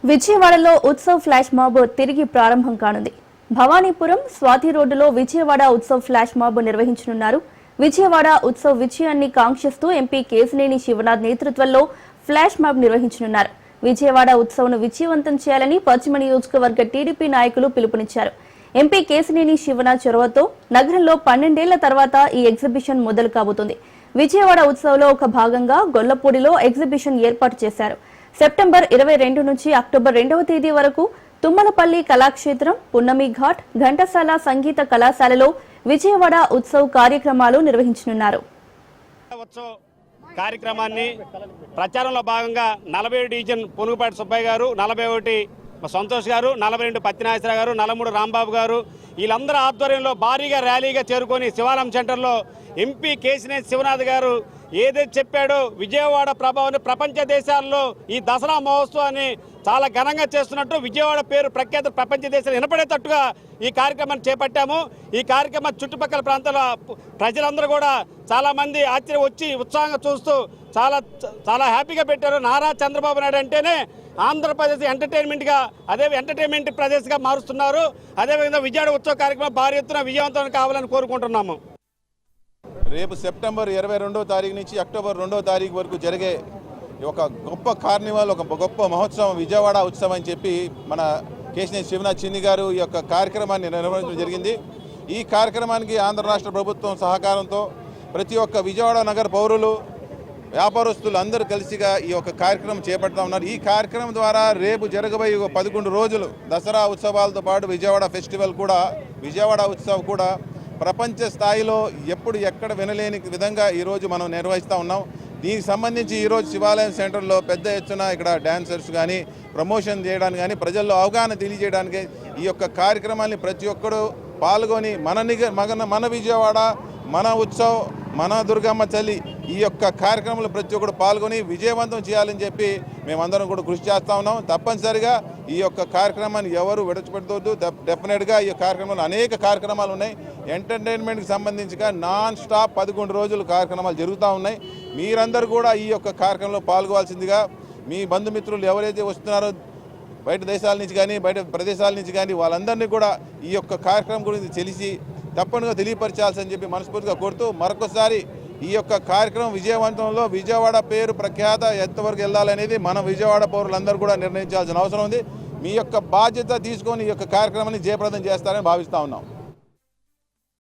విజయవాడలో Utsav flash mob తిరిగి ప్రారంభం కానుంది. భవానీపురం స్వాతి రోడ్డులో విజయవాడ ఉత్సవ్ ఫ్లాష్ మాబ్ నిర్వహించనున్నారు. విజయవాడ ఉత్సవ్ విజయాన్ని కాంక్షిస్తూ ఎంపీ కేశినేని శివనాథ్ నేతృత్వంలో ఫ్లాష్ మాబ్ నిర్వహించనున్నారు. విజయవాడ ఉత్సవ్ను విజయవంతం చేయాలని పశ్చిమ నియోజకవర్గ టీడీపీ నాయకులు పిలుపునిచ్చారు. ఎంపీ కేశినేని శివనాథ్ చొరవతో నగరంలో 12 ఏళ్ల తర్వాత ఈ ఎగ్జిబిషన్ మొదలు కాబోతుంది. విజయవాడ ఉత్సవ్లో ఒక భాగంగా గొల్లపూడిలో ఎగ్జిబిషన్ ఏర్పాటు చేశారు. సెప్టెంబర్ 22 నుంచి అక్టోబర్ 2వ తేదీ వరకు తుమ్మలపల్లి కళాక్షేత్రం, పున్నమి ఘాట్, ఘంటసాల సంగీత కళాశాలలో విజయవాడ ఉత్సవ్ కార్యక్రమాలు నిర్వహించనున్నారు. కార్యక్రమాన్ని ప్రచారంలో భాగంగా 47 డివిజన్ పునుగుపాటి సుబ్బయ్య గారు, 41 సంతోష్ గారు, 42 పత్తినాగేశ్వర గారు, 43 రాంబాబు గారు వీళ్ళందరూ ఆధ్వర్యంలో భారీగా ర్యాలీగా చేరుకొని శివాలయం సెంటర్లో ఎంపీ కేశినేని శివనాథ్ గారు ఏదైతే చెప్పాడో విజయవాడ ప్రభావాన్ని ప్రపంచ దేశాల్లో ఈ దసరా మహోత్సవాన్ని చాలా ఘనంగా చేస్తున్నట్టు విజయవాడ పేరు ప్రఖ్యాత ప్రపంచ దేశాలు వినపడేటట్టుగా ఈ కార్యక్రమాన్ని చేపట్టాము. ఈ కార్యక్రమం చుట్టుపక్కల ప్రాంతాల ప్రజలందరూ కూడా చాలామంది ఆశ్చర్యం వచ్చి ఉత్సాహంగా చూస్తూ చాలా హ్యాపీగా పెట్టారు. నారా చంద్రబాబు నాయుడు అంటేనే ఆంధ్రప్రదేశ్ ఎంటర్టైన్మెంట్ ప్రదేశ్గా మారుస్తున్నారు. అదేవిధంగా విజయవాడ ఉత్సవ కార్యక్రమం భారీ ఎత్తున విజయవంతం కావాలని కోరుకుంటున్నాము. రేపు సెప్టెంబర్ 22వ తారీఖు నుంచి అక్టోబర్ 2వ తారీఖు వరకు జరిగే ఒక గొప్ప కార్నివాల్, ఒక గొప్ప మహోత్సవం విజయవాడ ఉత్సవం అని చెప్పి మన కేశినేని శివనాథ్ చిన్ని గారు ఈ యొక్క కార్యక్రమాన్ని నిర్వహించడం జరిగింది. ఈ కార్యక్రమానికి ఆంధ్ర రాష్ట్ర ప్రభుత్వం సహకారంతో ప్రతి ఒక్క విజయవాడ నగర పౌరులు, వ్యాపారస్తులు అందరూ కలిసిగా ఈ యొక్క కార్యక్రమం చేపడుతూ ఉన్నారు. ఈ కార్యక్రమం ద్వారా రేపు జరగబోయే 11 రోజులు దసరా ఉత్సవాలతో పాటు విజయవాడ ఫెస్టివల్ కూడా, విజయవాడ ఉత్సవ్ కూడా ప్రపంచ స్థాయిలో ఎప్పుడు ఎక్కడ వినలేని విధంగా ఈరోజు మనం నిర్వహిస్తూ ఉన్నాం. దీనికి సంబంధించి ఈరోజు శివాలయం సెంటర్లో పెద్ద ఎత్తున ఇక్కడ డాన్సర్స్ కానీ ప్రమోషన్ చేయడానికి కానీ ప్రజల్లో అవగాహన తెలియజేయడానికి ఈ యొక్క కార్యక్రమాన్ని ప్రతి ఒక్కరూ పాల్గొని మన విజయవాడ, మన ఉత్సవ్, మన దుర్గమ్మ తల్లి ఈ యొక్క కార్యక్రమంలో ప్రతి ఒక్కరు పాల్గొని విజయవంతం చేయాలని చెప్పి మేమందరం కూడా కృషి చేస్తూ ఉన్నాం. తప్పనిసరిగా ఈ యొక్క కార్యక్రమాన్ని ఎవరు విడిచిపెట్టవద్దు. డెఫినెట్గా ఈ కార్యక్రమాలు అనేక కార్యక్రమాలు ఉన్నాయి. ఎంటర్టైన్మెంట్కి సంబంధించిగా నాన్ స్టాప్ 11 రోజులు కార్యక్రమాలు జరుగుతూ ఉన్నాయి. మీరందరూ కూడా ఈ యొక్క కార్యక్రమంలో పాల్గొవాల్సిందిగా మీ బంధుమిత్రులు ఎవరైతే వస్తున్నారో బయట దేశాల నుంచి కానీ బయట ప్రదేశాల నుంచి కానీ వాళ్ళందరినీ కూడా ఈ యొక్క కార్యక్రమం గురించి తెలిసి తప్పనిగా తెలియపరచాల్సని చెప్పి మనస్ఫూర్తిగా కోరుతూ మరొకసారి ఈ యొక్క కార్యక్రమం విజయవంతంలో విజయవాడ పేరు ప్రఖ్యాత ఎంతవరకు వెళ్ళాలనేది మన విజయవాడ పౌరులందరూ కూడా నిర్ణయించాల్సిన అవసరం ఉంది. మీ యొక్క బాధ్యత తీసుకొని ఈ యొక్క కార్యక్రమాన్ని జయప్రదం చేస్తారని భావిస్తూ ఉన్నాం.